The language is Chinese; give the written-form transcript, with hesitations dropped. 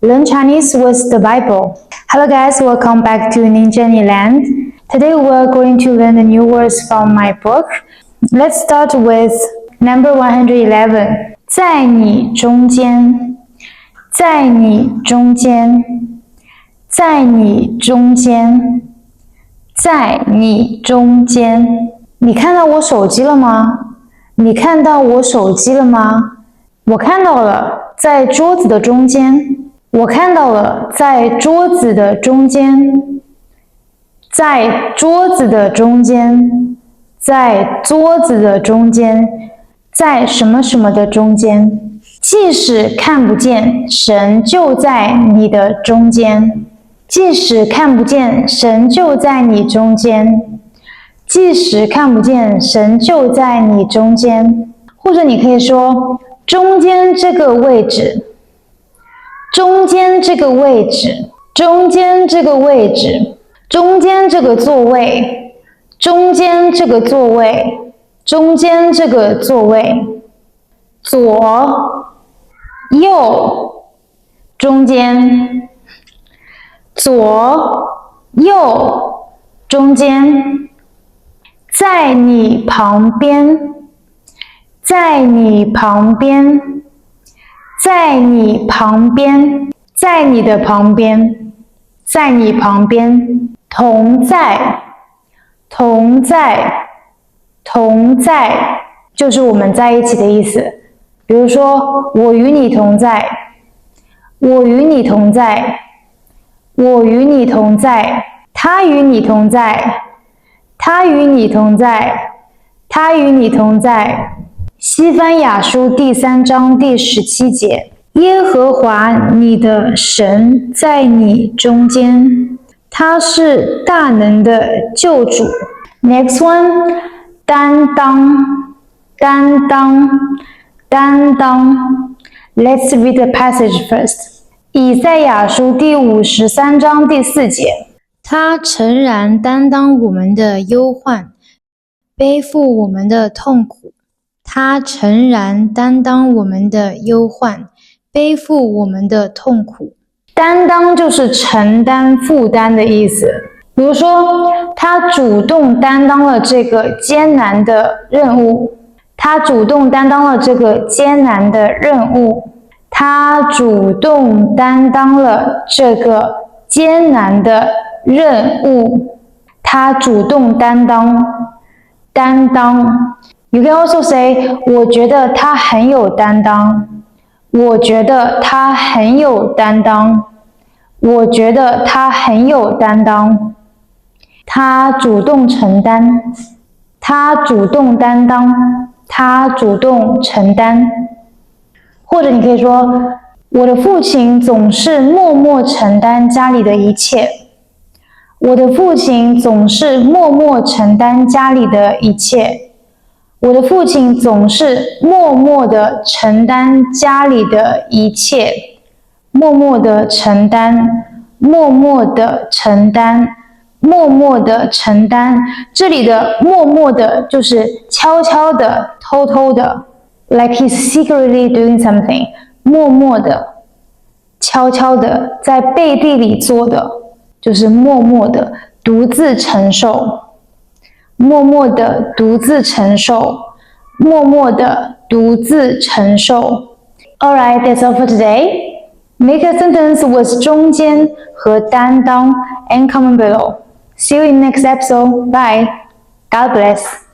Learn Chinese with the Bible. Hello guys, welcome back to Ninja Land. Today we're going to learn the new words from my book. Let's start with number 111. 在你中间，在你中间，在你中间，在你中间。你看到我手机了吗？你看到我手机了吗？我看到了，在桌子的中间。我看到了，在桌子的中间。在桌子的中间。在桌子的中间。在什么什么的中间。即使看不见，神就在你的中间。即使看不见，神就在你中间。即使看不见，神就在你中间。或者你可以说中间这个位置，中间这个位置，中间这个位置，中间这个座位，中间这个座位，中间这个座位，左右中间，左右中间，在你旁边，在你旁边，在你旁边，在你的旁边，在你旁边，同在，同在，同在，就是我们在一起的意思。比如说，我与你同在，我与你同在，我与你同在，他与你同在，他与你同在，他与你同在。西番雅书第3章第17节，耶和华你的神在你中间，他是大能的救主。Next one， 担当，担当，担当。Let's read the passage first. 以赛亚书第53章第4节，他诚然担当我们的忧患，背负我们的痛苦。他诚然担当我们的忧患，背负我们的痛苦。担当就是承担、负担的意思。比如说，他主动担当了这个艰难的任务。他主动担当了这个艰难的任务。他主动担当了这个艰难的任务。他主动担当，担当。You can also say, 我觉得他很有担当。我觉得他很有担当。我觉得他很有担当。他主动承担。他主动担当。他主动承担。或者你可以说，我的父亲总是默默承担家里的一切。我的父亲总是默默承担家里的一切。我的父亲总是默默地承担家里的一切。默默地承担，默默地承担，默默地承担。这里的默默的就是悄悄的、偷偷的 ，like he's secretly doing something。默默的、悄悄的，在背地里做的，就是默默的、独自承受。默默的、独自承受。默默的、独自承受。Alright, that's all for today. Make a sentence with 中间和担当 and comment below. See you in next episode. Bye. God bless.